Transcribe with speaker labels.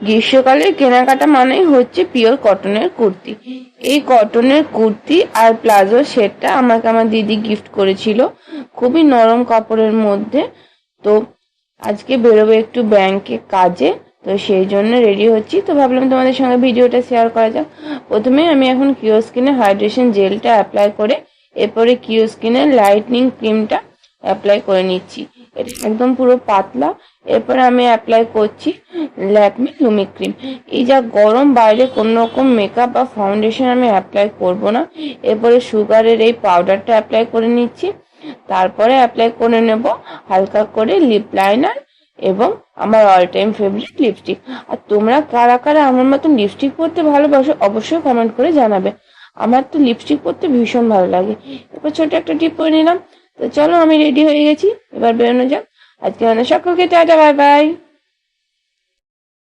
Speaker 1: গ্রীষ্মকালের কেনাকাটা মানেই হচ্ছে পিওর কটনের কুর্তি। এই কটনের কুর্তি আর প্লাজো সেটটা আমাকে আমার দিদি গিফট করেছিল, খুবই নরম কাপড়ের মধ্যে। তো আজকে বেরোবো একটু ব্যাংকে কাজে, তো সেই জন্য রেডি হচ্ছি। তো ভাবলাম তোমাদের সঙ্গে ভিডিওটা শেয়ার করা যাক। প্রথমে আমি এখন কিওস্কিনে হাইড্রেশন জেলটা অ্যাপ্লাই করে এরপরে কিওস্কিনের লাইটনিং ক্রিমটা অ্যাপ্লাই করে নিচ্ছি। এটা একদম পুরো পাতলা। এরপরে আমি অ্যাপ্লাই করছি ল্যাকমি লুমি ক্রিম। এই যা গরম, বাইরে কোনো রকম মেকআপ বা ফাউন্ডেশন আমি অ্যাপ্লাই করব না। এরপরে সুগারের এই পাউডারটা অ্যাপ্লাই করে নিচ্ছি। তারপরে অ্যাপ্লাই করে নেব হালকা করে লিপ লাইনার এবং আমার অল টাইম ফেভারিট লিপস্টিক। আর তোমরা কারা কারা আমার মতন লিপস্টিক পরতে ভালোবাসো অবশ্যই কমেন্ট করে জানাবে। আমার তো লিপস্টিক পরতে ভীষণ ভালো লাগে। এরপর ছোট একটা টিপ করে নিলাম। তো চলো, আমি রেডি হয়ে গেছি, এবার বেরোনো যাক। আজকে আমাদের সকলকে টাটা, বাই বাই।